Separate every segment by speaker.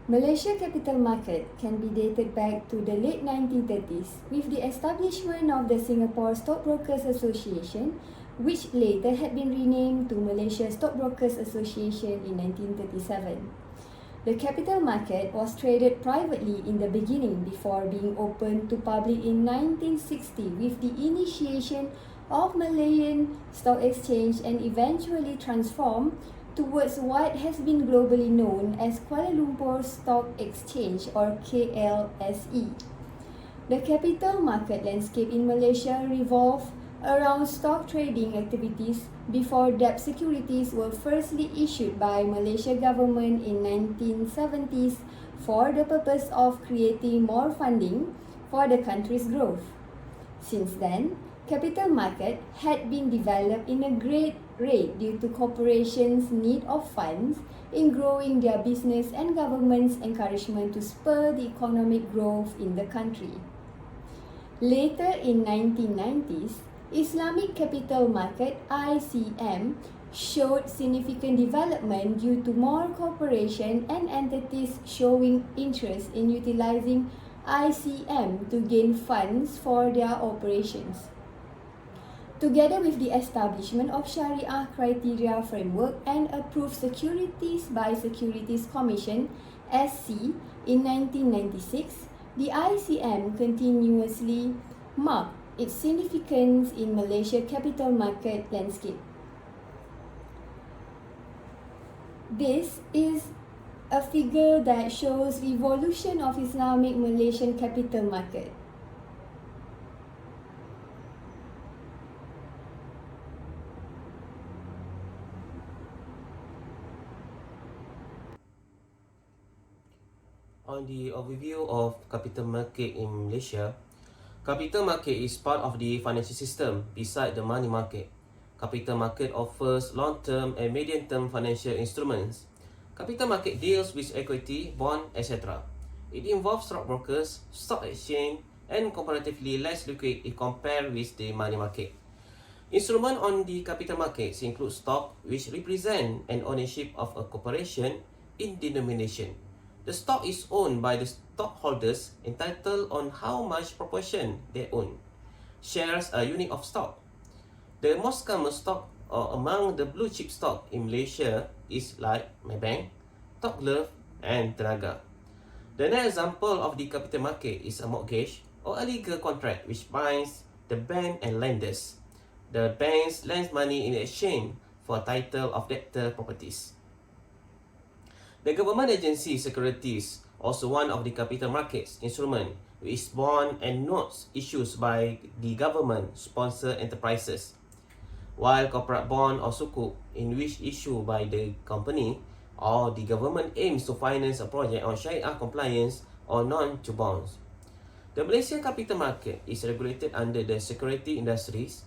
Speaker 1: Malaysia capital market can be dated back to the late 1930s with the establishment of the Singapore Stockbrokers Association, which later had been renamed to Malaysia Stockbrokers Association in 1937. The capital market was traded privately in the beginning before being opened to public in 1960 with the initiation of Malayan Stock Exchange and eventually transformed towards what has been globally known as Kuala Lumpur Stock Exchange or KLSE. The capital market landscape in Malaysia revolved around stock trading activities before debt securities were firstly issued by Malaysia government in 1970s for the purpose of creating more funding for the country's growth. Since then, capital market had been developed in a great rate due to corporations' need of funds in growing their business and government's encouragement to spur the economic growth in the country. Later in 1990s, Islamic capital market ICM showed significant development due to more corporations and entities showing interest in utilizing ICM to gain funds for their operations. Together with the establishment of Sharia criteria framework and approved securities by Securities Commission (SC) in 1996, the ICM continuously marked its significance in Malaysia capital market landscape. This is a figure that shows the evolution of Islamic Malaysian capital market.
Speaker 2: On the overview of capital market in Malaysia, capital market is part of the financial system beside the money market. Capital market offers long-term and medium-term financial instruments. Capital market deals with equity, bond, etc. It involves stockbrokers, stock exchange, and comparatively less liquid if compared with the money market. Instruments on the capital markets include stock, which represent an ownership of a corporation in denomination. The stock is owned by the stockholders entitled on how much proportion they own. Shares are unit of stock. The most common stock or among the blue chip stock in Malaysia is like Maybank, Top Glove, and Tenaga. The next example of the capital market is a mortgage or a legal contract which binds the bank and lenders. The banks lend money in exchange for title of debtor properties. The government agency securities, also one of the capital markets instrument, which is bond and notes issued by the government-sponsored enterprises, while corporate bond or sukuk, in which issued by the company or the government aims to finance a project on Sharia compliance or non to bonds. The Malaysian capital market is regulated under the Security Industries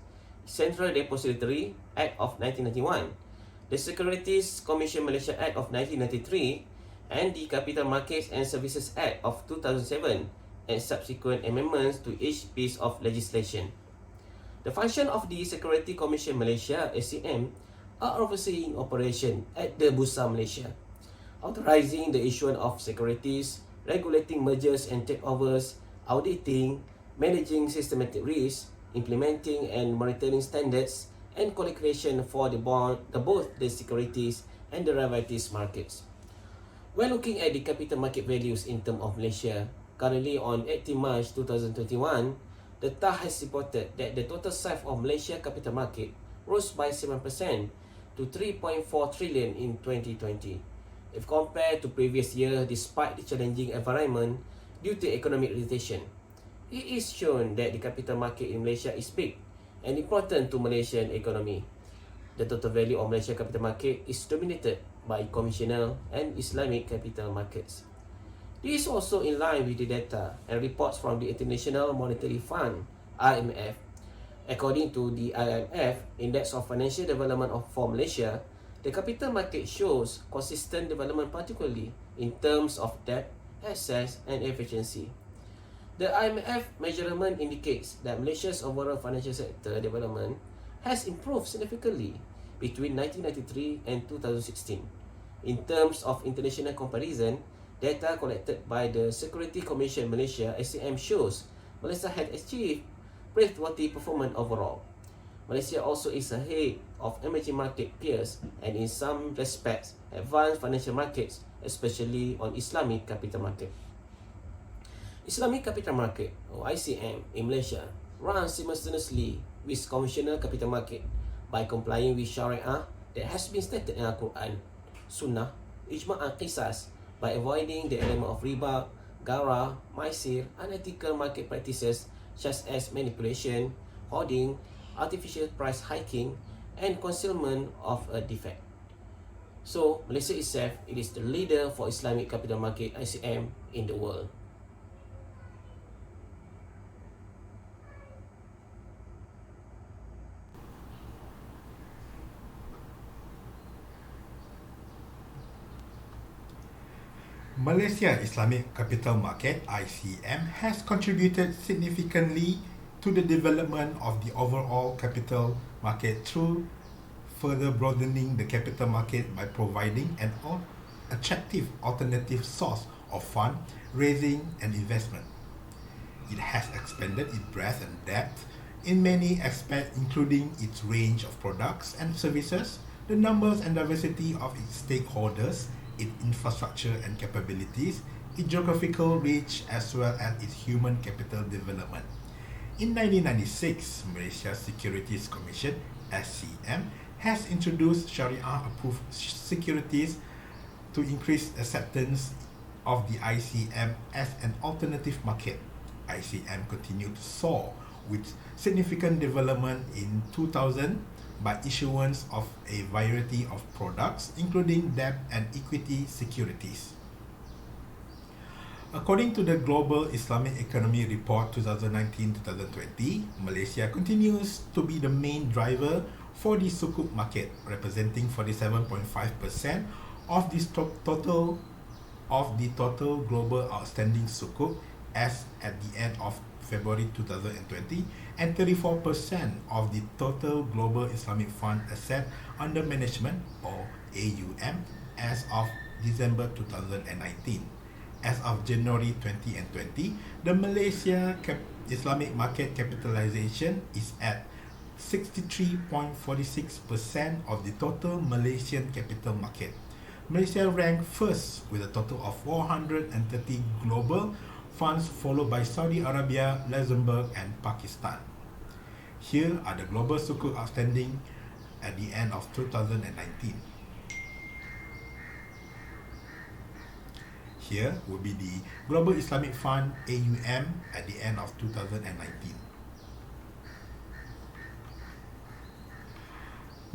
Speaker 2: Central Depository Act of 1991, the Securities Commission Malaysia Act of 1993, and the Capital Markets and Services Act of 2007 and subsequent amendments to each piece of legislation. The function of the Security Commission Malaysia (SCM) are overseeing operation at the Bursa Malaysia, authorizing the issuance of securities, regulating mergers and takeovers, auditing, managing systematic risk, implementing and monitoring standards, and qualification for both the securities and derivatives markets. When looking at the capital market values in terms of Malaysia, currently on 18 March 2021, the TAH has reported that the total size of Malaysia capital market rose by 7% to 3.4 trillion in 2020. If compared to previous year, despite the challenging environment due to economic recession, it is shown that the capital market in Malaysia is big and important to Malaysian economy. The total value of Malaysia capital market is dominated by conventional and Islamic capital markets. This is also in line with the data and reports from the International Monetary Fund (IMF). According to the IMF Index of Financial Development for Malaysia, the capital market shows consistent development, particularly in terms of debt, access, and efficiency. The IMF measurement indicates that Malaysia's overall financial sector development has improved significantly between 1993 and 2016. In terms of international comparison, Data collected by the Security Commission Malaysia (SCM) shows Malaysia had achieved praiseworthy performance overall. Malaysia also is ahead of emerging market peers and in some respects advanced financial markets, especially on Islamic capital market. Islamic capital market or ICM in Malaysia runs simultaneously with conventional capital market by complying with Sharia that has been stated in Al-Quran, Sunnah, Ijma' and Qisas, by avoiding the element of riba, gara, maisir, unethical market practices such as manipulation, hoarding, artificial price hiking, and concealment of a defect. So, Malaysia itself, it is the leader for Islamic capital market ICM in the world.
Speaker 3: Malaysia Islamic Capital Market (ICM) has contributed significantly to the development of the overall capital market through further broadening the capital market by providing an attractive alternative source of fund raising and investment. It has expanded its breadth and depth in many aspects, including its range of products and services, the numbers and diversity of its stakeholders, its infrastructure and capabilities, its geographical reach, as well as its human capital development. In 1996, Malaysia Securities Commission (SCM) has introduced Sharia-approved securities to increase acceptance of the ICM as an alternative market. ICM continued to soar with significant development in 2000 by issuance of a variety of products, including debt and equity securities. According to the Global Islamic Economy Report 2019-2020, Malaysia continues to be the main driver for the sukuk market, representing 47.5% of the total global outstanding sukuk as at the end of February 2020, and 34% of the total global Islamic fund asset under management or AUM as of December 2019. As of January 2020, the Malaysia Islamic market capitalization is at 63.46% of the total Malaysian capital market. Malaysia ranked first with a total of 430 global funds, followed by Saudi Arabia, Luxembourg, and Pakistan. Here are the global sukuk outstanding at the end of 2019. Here will be the Global Islamic Fund AUM at the end of 2019.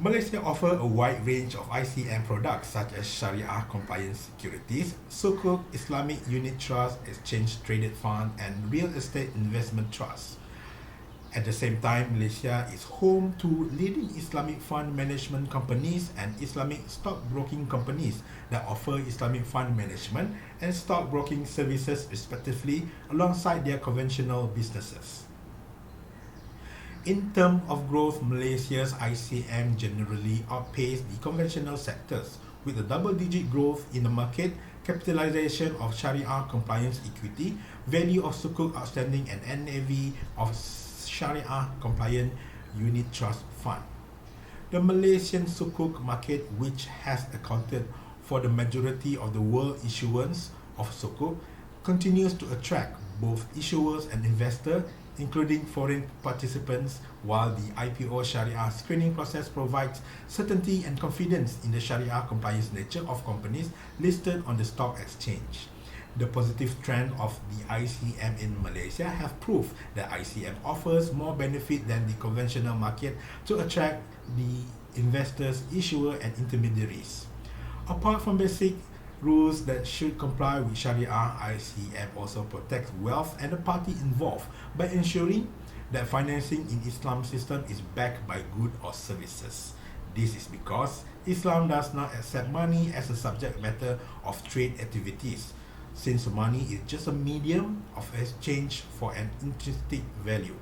Speaker 3: Malaysia offers a wide range of ICM products such as Sharia compliant securities, sukuk, Islamic unit trust, exchange traded fund, and real estate investment trust. At the same time, Malaysia is home to leading Islamic fund management companies and Islamic stockbroking companies that offer Islamic fund management and stockbroking services respectively alongside their conventional businesses. In terms of growth, Malaysia's ICM generally outpaced the conventional sectors, with a double-digit growth in the market capitalization of Sharia compliance equity, value of sukuk outstanding, and NAV of Sharia compliant unit trust fund. The Malaysian sukuk market, which has accounted for the majority of the world issuance of sukuk, continues to attract both issuers and investors, including foreign participants, while the IPO Sharia screening process provides certainty and confidence in the Sharia compliance nature of companies listed on the stock exchange. The positive trend of the ICM in Malaysia have proved that ICM offers more benefit than the conventional market to attract the investors, issuer, and intermediaries. Apart from basic rules that should comply with Sharia, ICM also protects wealth and the party involved by ensuring that financing in Islam system is backed by goods or services. This is because Islam does not accept money as a subject matter of trade activities, since money is just a medium of exchange for an intrinsic value.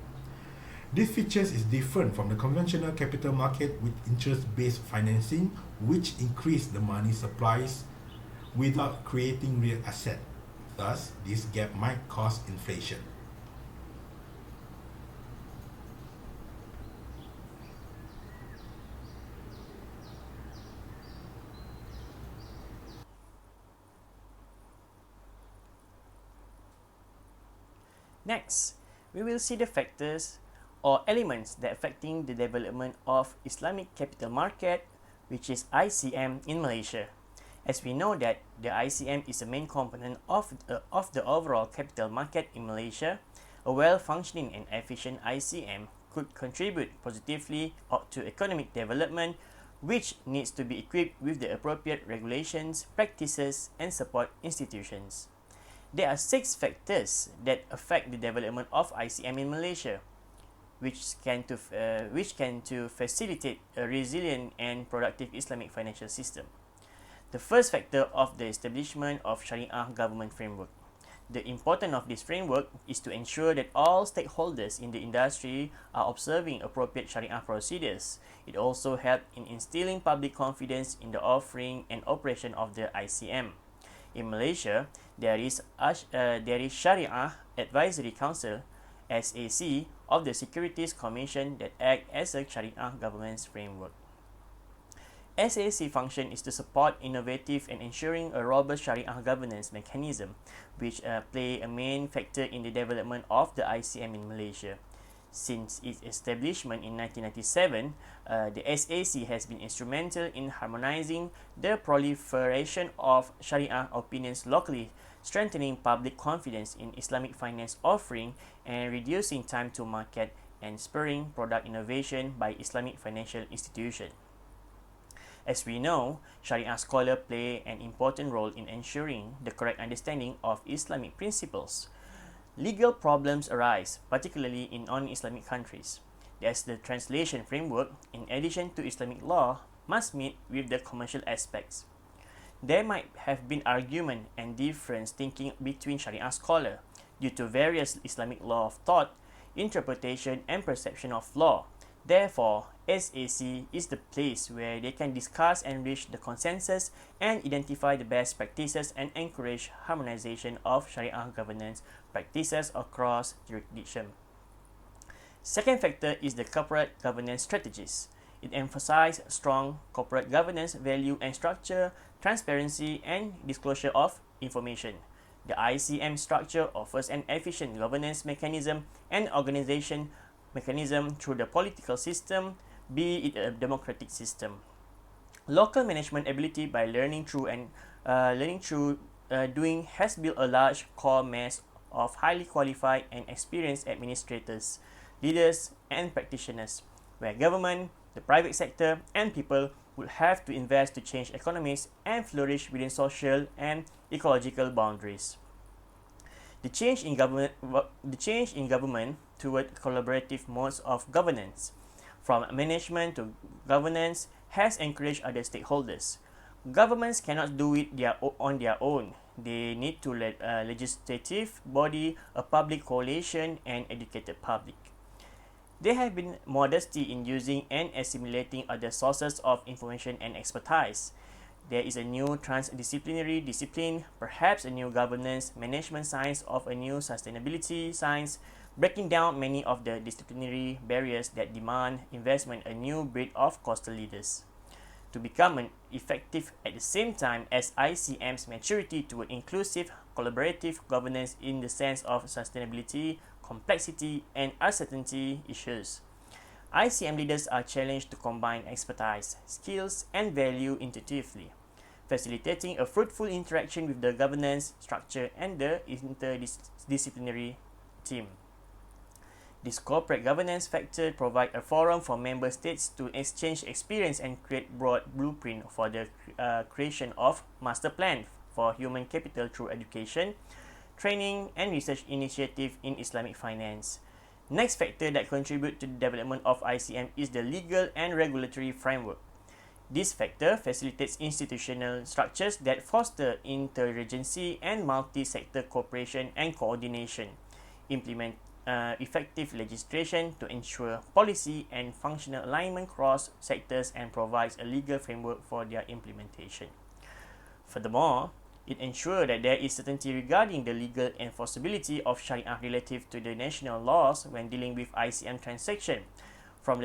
Speaker 3: This feature is different from the conventional capital market with interest-based financing, which increase the money supplies without creating real asset. Thus, this gap might cause inflation.
Speaker 4: Next, we will see the factors or elements that affecting the development of Islamic capital market, which is ICM in Malaysia. As we know that the ICM is a main component of the overall capital market in Malaysia, a well-functioning and efficient ICM could contribute positively to economic development, which needs to be equipped with the appropriate regulations, practices, and support institutions. There are 6 factors that affect the development of ICM in Malaysia, which can to facilitate a resilient and productive Islamic financial system. The first factor of the establishment of Sharia government framework. The importance of this framework is to ensure that all stakeholders in the industry are observing appropriate Sharia procedures. It also helps in instilling public confidence in the offering and operation of the ICM. In Malaysia, there is Sharia Advisory Council (SAC) of the Securities Commission that act as a Sharia governance framework. SAC function is to support innovative and ensuring a robust Sharia governance mechanism, which play a main factor in the development of the ICM in Malaysia. Since its establishment in 1997, the SAC has been instrumental in harmonizing the proliferation of Sharia opinions locally, strengthening public confidence in Islamic finance offering, and reducing time to market and spurring product innovation by Islamic financial institutions. As we know, Sharia scholars play an important role in ensuring the correct understanding of Islamic principles. Legal problems arise, particularly in non-Islamic countries. Thus, the translation framework, in addition to Islamic law, must meet with the commercial aspects. There might have been argument and difference thinking between Sharia scholars due to various Islamic law of thought, interpretation, and perception of law. Therefore, SAC is the place where they can discuss and reach the consensus and identify the best practices and encourage harmonization of Sharia governance practices across jurisdiction. Second factor is the corporate governance strategies. It emphasizes strong corporate governance value and structure, transparency, and disclosure of information. The ICM structure offers an efficient governance mechanism and organization mechanism through the political system, be it a democratic system. Local management ability by learning through doing has built a large core mass of highly qualified and experienced administrators, leaders, and practitioners, where government, the private sector, and people would have to invest to change economies and flourish within social and ecological boundaries. The change in government toward collaborative modes of governance, from management to governance, has encouraged other stakeholders. Governments cannot do it on their own. They need to let a legislative body, a public coalition, and educated public. There have been modesty in using and assimilating other sources of information and expertise. There is a new transdisciplinary discipline, perhaps a new governance management science of a new sustainability science, breaking down many of the disciplinary barriers that demand investment a new breed of coastal leaders. To become effective at the same time as ICM's maturity toward inclusive, collaborative governance in the sense of sustainability, complexity, and uncertainty issues. ICM leaders are challenged to combine expertise, skills, and value intuitively, facilitating a fruitful interaction with the governance structure and the interdisciplinary team. This corporate governance factor provides a forum for member states to exchange experience and create broad blueprint for the creation of master plan for human capital through education, training, and research initiative in Islamic finance. Next factor that contribute to the development of ICM is the legal and regulatory framework. This factor facilitates institutional structures that foster interagency and multi-sector cooperation and coordination, implement effective legislation to ensure policy and functional alignment across sectors, and provides a legal framework for their implementation. Furthermore, It ensures that there is certainty regarding the legal enforceability of Sharia relative to the national laws when dealing with ICM transaction. From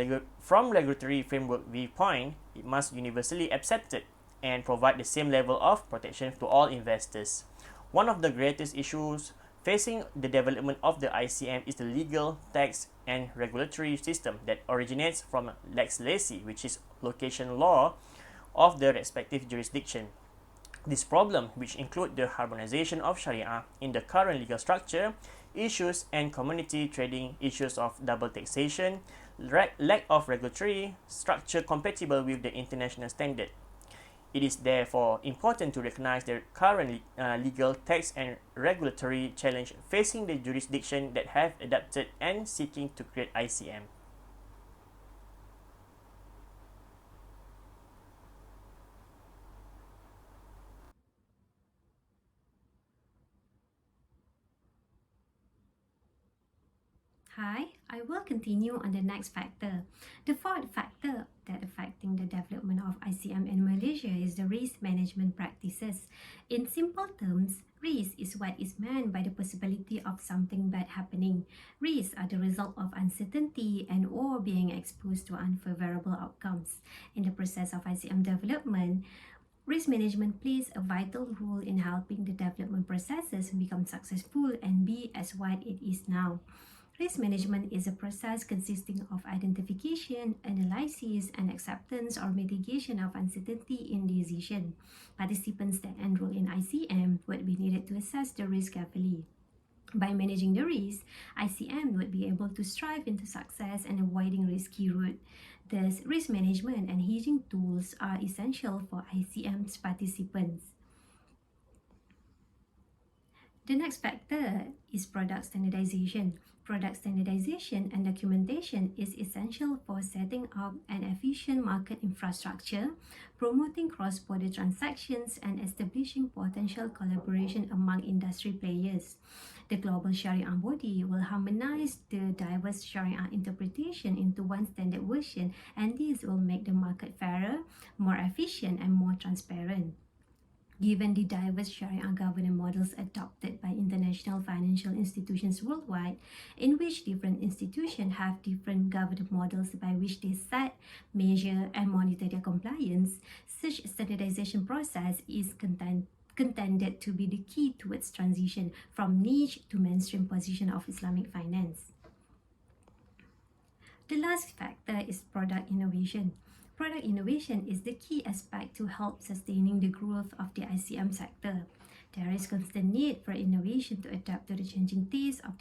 Speaker 4: regulatory framework viewpoint, it must universally accepted and provide the same level of protection to all investors. One of the greatest issues facing the development of the ICM is the legal, tax, and regulatory system that originates from legislation, which is location law of the respective jurisdiction. This problem, which include the harmonization of Sharia in the current legal structure, issues and community trading issues of double taxation, lack of regulatory structure compatible with the international standard. It is therefore important to recognize the current legal, tax, and regulatory challenge facing the jurisdiction that have adapted and seeking to create ICM.
Speaker 5: Hi, I will continue on the next factor. The fourth factor that affecting the development of ICM in Malaysia is the risk management practices. In simple terms, risk is what is meant by the possibility of something bad happening. Risks are the result of uncertainty and or being exposed to unfavorable outcomes. In the process of ICM development, risk management plays a vital role in helping the development processes become successful and be as what it is now. Risk management is a process consisting of identification, analysis, and acceptance or mitigation of uncertainty in decision. Participants that enroll in ICM would be needed to assess the risk carefully. By managing the risk, ICM would be able to strive into success and avoiding risky route. Thus, risk management and hedging tools are essential for ICM's participants. The next factor is product standardization. Product standardization and documentation is essential for setting up an efficient market infrastructure, promoting cross-border transactions, and establishing potential collaboration among industry players. The global Sharia body will harmonize the diverse Sharia interpretation into one standard version, and this will make the market fairer, more efficient, and more transparent. Given the diverse Sharia governance models adopted by international financial institutions worldwide, in which different institutions have different governance models by which they set, measure, and monitor their compliance, such standardization process is contended to be the key towards transition from niche to mainstream position of Islamic finance. The last factor is product innovation. Product innovation is the key aspect to help sustaining the growth of the ICM sector. There is constant need for innovation to adapt to the changing tastes of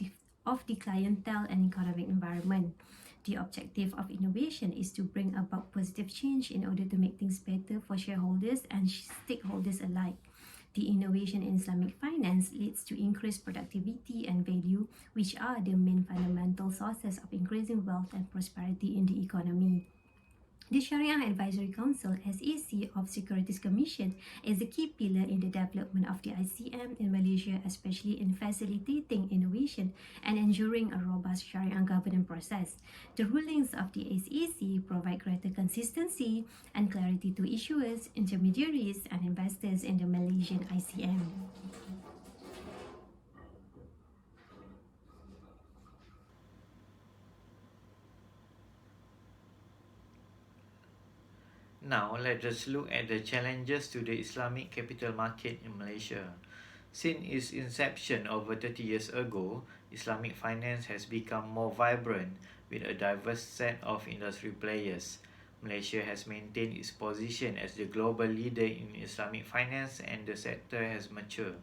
Speaker 5: the clientele and economic environment. The objective of innovation is to bring about positive change in order to make things better for shareholders and stakeholders alike. The innovation in Islamic finance leads to increased productivity and value, which are the main fundamental sources of increasing wealth and prosperity in the economy. The Sharia Advisory Council (SAC) of Securities Commission is a key pillar in the development of the ICM in Malaysia, especially in facilitating innovation and ensuring a robust Sharia governance process. The rulings of the SAC provide greater consistency and clarity to issuers, intermediaries, and investors in the Malaysian ICM.
Speaker 6: Now, let us look at the challenges to the Islamic capital market in Malaysia. Since its inception over 30 years ago, Islamic finance has become more vibrant with a diverse set of industry players. Malaysia has maintained its position as the global leader in Islamic finance and the sector has matured.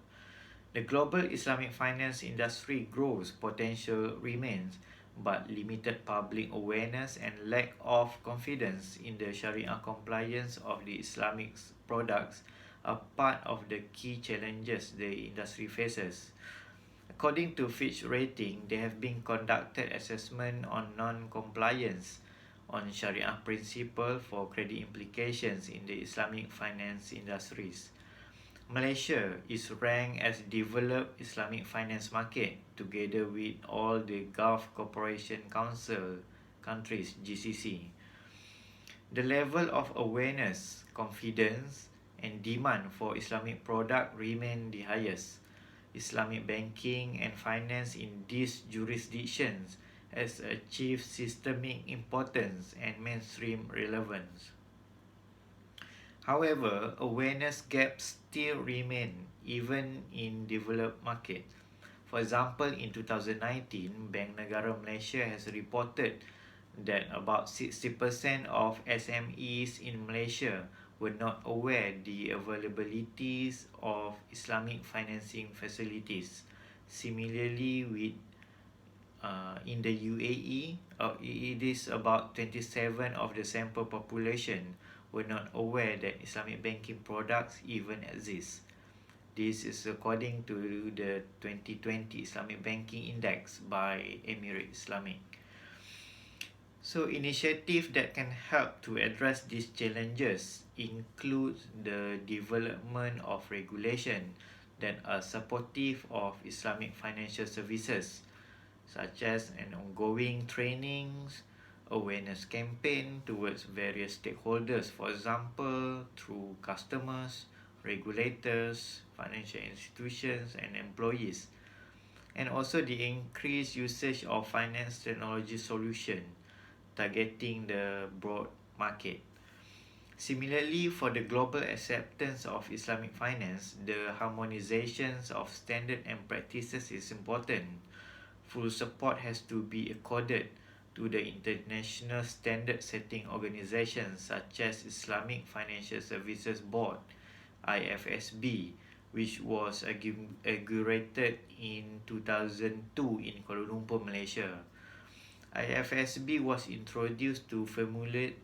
Speaker 6: The global Islamic finance industry growth potential remains, but limited public awareness and lack of confidence in the Sharia compliance of the Islamic products are part of the key challenges the industry faces. According to Fitch Rating, there have been conducted assessment on non-compliance on Sharia principle for credit implications in the Islamic finance industries. Malaysia is ranked as developed Islamic finance market together with all the Gulf Cooperation Council countries (GCC). The level of awareness, confidence, and demand for Islamic product remain the highest. Islamic banking and finance in these jurisdictions has achieved systemic importance and mainstream relevance. However, awareness gaps still remain even in developed markets. For example, in 2019, Bank Negara Malaysia has reported that about 60% of SMEs in Malaysia were not aware the availabilities of Islamic financing facilities. Similarly, with in the UAE, it is about 27 of the sample population were not aware that Islamic banking products even exist. This is according to the 2020 Islamic Banking Index by Emirates Islamic. So initiatives that can help to address these challenges include the development of regulation that are supportive of Islamic financial services, such as an ongoing trainings, awareness campaign towards various stakeholders, for example, through customers, regulators, financial institutions, and employees, and also the increased usage of finance technology solution targeting the broad market. Similarly, for the global acceptance of Islamic finance, the harmonizations of standard and practices is important. Full support has to be accorded to the international standard setting organizations such as Islamic Financial Services Board, IFSB, which was inaugurated in 2002 in Kuala Lumpur, Malaysia. IFSB was introduced to formulate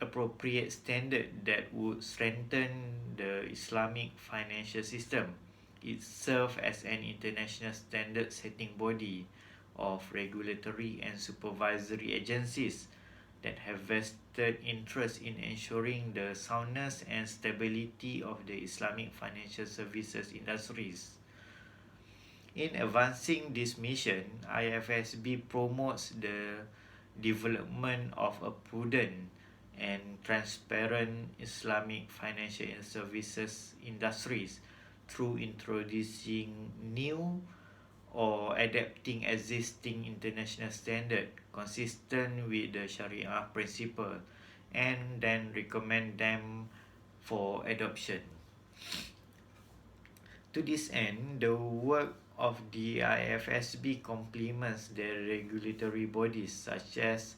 Speaker 6: appropriate standard that would strengthen the Islamic financial system. It serves as an international standard setting body of regulatory and supervisory agencies that have vested interest in ensuring the soundness and stability of the Islamic financial services industries. In advancing this mission, IFSB promotes the development of a prudent and transparent Islamic financial services industries through introducing new or adapting existing international standard consistent with the Sharia principle, and then recommend them for adoption. To this end, the work of the IFSB complements the regulatory bodies such as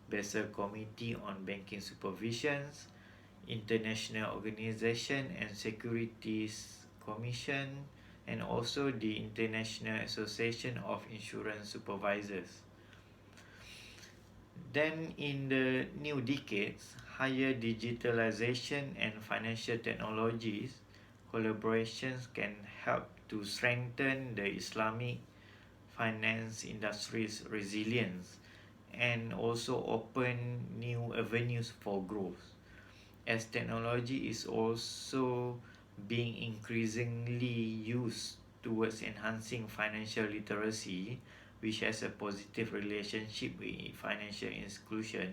Speaker 6: Basel Committee on Banking Supervisions, International Organization and Securities Commission, and also the International Association of Insurance Supervisors. Then in the new decades, higher digitalization and financial technologies collaborations can help to strengthen the Islamic finance industry's resilience and also open new avenues for growth. As technology is also being increasingly used towards enhancing financial literacy, which has a positive relationship with financial inclusion,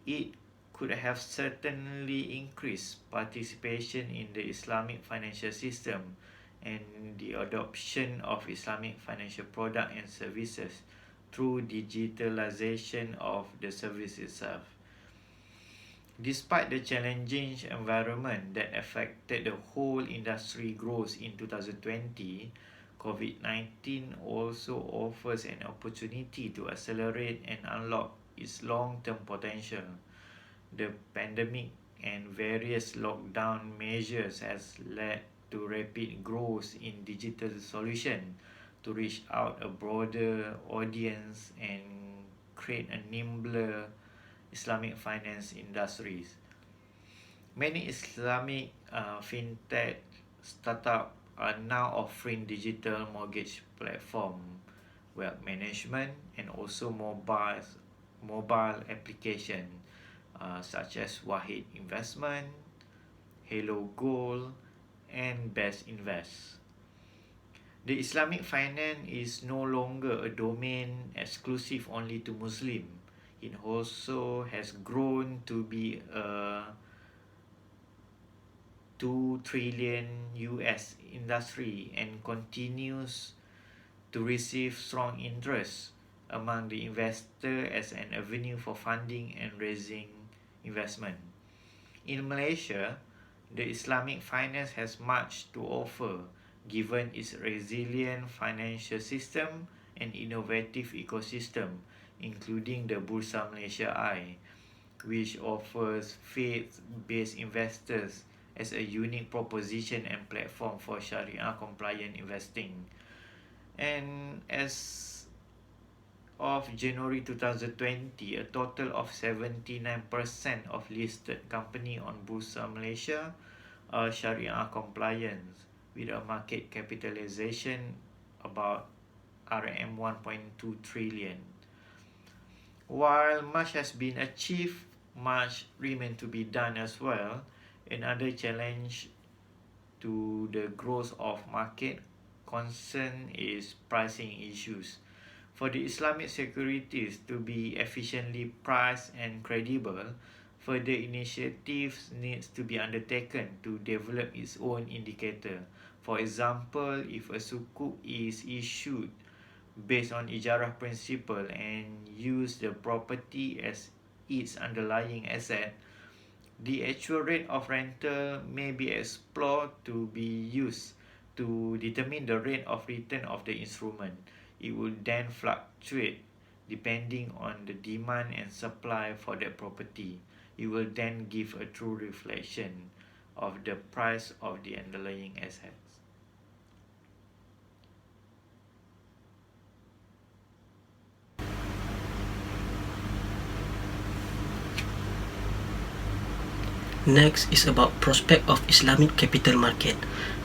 Speaker 6: it could have certainly increased participation in the Islamic financial system and the adoption of Islamic financial products and services through digitalization of the service itself. Despite the challenging environment that affected the whole industry growth in 2020, COVID-19 also offers an opportunity to accelerate and unlock its long-term potential. The pandemic and various lockdown measures has led to rapid growth in digital solutions to reach out a broader audience and create a nimbler Islamic finance industries. Many Islamic fintech startups are now offering digital mortgage platform, wealth management, and also mobile application such as Wahid Investment, Hello Gold, and Best Invest. The Islamic finance is no longer a domain exclusive only to Muslim. It also has grown to be a 2 trillion US industry and continues to receive strong interest among the investor as an avenue for funding and raising investment. In Malaysia, the Islamic finance has much to offer given its resilient financial system and innovative ecosystem, including the Bursa Malaysia I, which offers faith-based investors as a unique proposition and platform for Sharia-compliant investing. And as of January 2020, a total of 79% of listed companies on Bursa Malaysia are Sharia compliant with a market capitalization about RM 1.2 trillion. While much has been achieved, much remains to be done as well. Another challenge to the growth of market concern is pricing issues. For the Islamic securities to be efficiently priced and credible, further initiatives needs to be undertaken to develop its own indicator. For example, if a sukuk is issued based on ijarah principle and use the property as its underlying asset, the actual rate of rental may be explored to be used to determine the rate of return of the instrument. It will then fluctuate depending on the demand and supply for that property. It will then give a true reflection of the price of the underlying assets.
Speaker 7: Next is about prospect of Islamic capital market.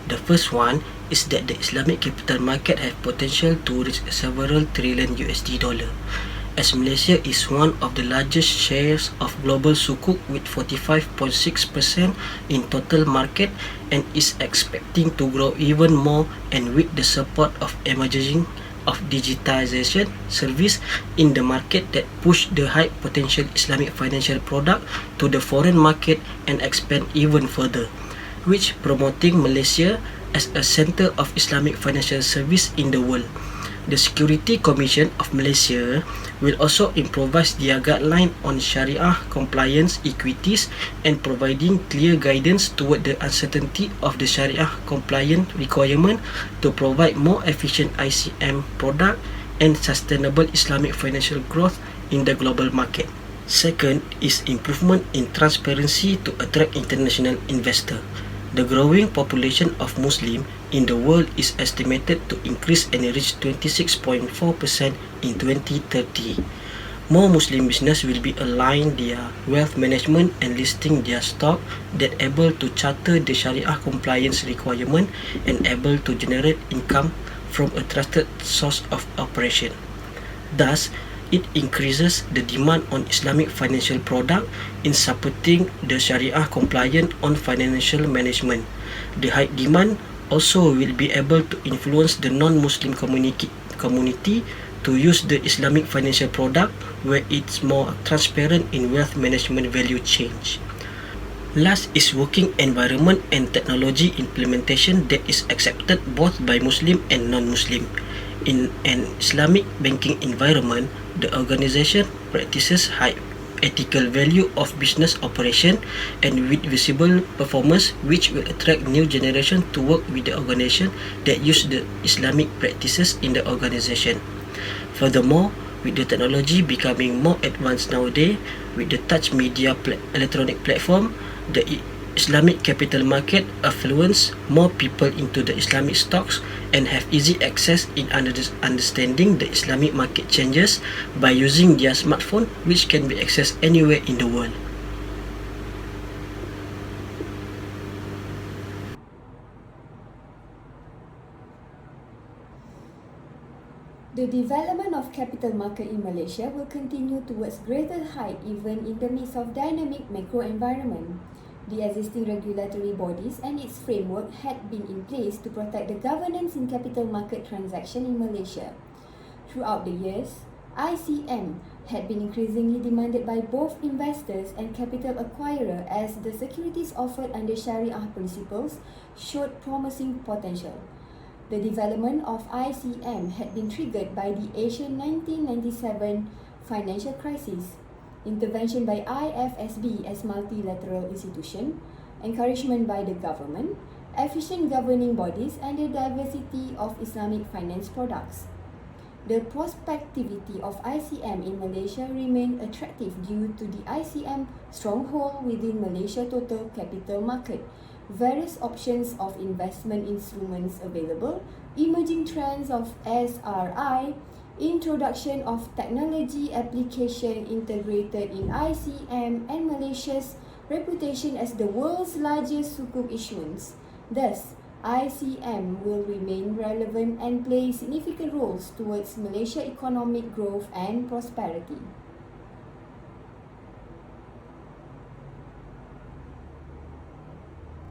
Speaker 7: The first one is that the Islamic capital market has potential to reach several trillion USD dollar. As Malaysia is one of the largest shares of global sukuk with 45.6% in total market and is expecting to grow even more, and with the support of emerging of digitization service in the market that push the high potential Islamic financial product to the foreign market and expand even further, which promoting Malaysia as a center of Islamic financial service in the world. The Security Commission of Malaysia will also improvise their guideline on Sharia compliance equities and providing clear guidance toward the uncertainty of the Sharia compliant requirement to provide more efficient ICM product and sustainable Islamic financial growth in the global market. Second is improvement in transparency to attract international investor. The growing population of Muslims in the world is estimated to increase and reach 26.4% in 2030. More Muslim business will be aligned their wealth management and listing their stock that able to charter the Sharia compliance requirement and able to generate income from a trusted source of operation. Thus, it increases the demand on Islamic financial product in supporting the Sharia compliant on financial management. The high demand also will be able to influence the non-Muslim community to use the Islamic financial product where it's more transparent in wealth management value chain. Last is working environment and technology implementation that is accepted both by Muslim and non-Muslim. In an Islamic banking environment, the organization practices high ethical value of business operation and with visible performance, which will attract new generation to work with the organization that use the Islamic practices in the organization. Furthermore, with the technology becoming more advanced nowadays, with the touch media electronic platform, the Islamic capital market affluence more people into the Islamic stocks and have easy access in understanding the Islamic market changes by using their smartphone, which can be accessed anywhere in the world.
Speaker 1: The development of capital market in Malaysia will continue towards greater height even in the midst of dynamic macro environment. The existing regulatory bodies and its framework had been in place to protect the governance in capital market transaction in Malaysia. Throughout the years, ICM had been increasingly demanded by both investors and capital acquirer as the securities offered under Sharia principles showed promising potential. The development of ICM had been triggered by the Asian 1997 financial crisis, intervention by IFSB as multilateral institution, encouragement by the government, efficient governing bodies and the diversity of Islamic finance products. The prospectivity of ICM in Malaysia remained attractive due to the ICM stronghold within Malaysia total capital market, various options of investment instruments available, emerging trends of SRI, introduction of technology application integrated in ICM, and Malaysia's reputation as the world's largest sukuk issuance. Thus, ICM will remain relevant and play significant roles towards Malaysia's economic growth and prosperity.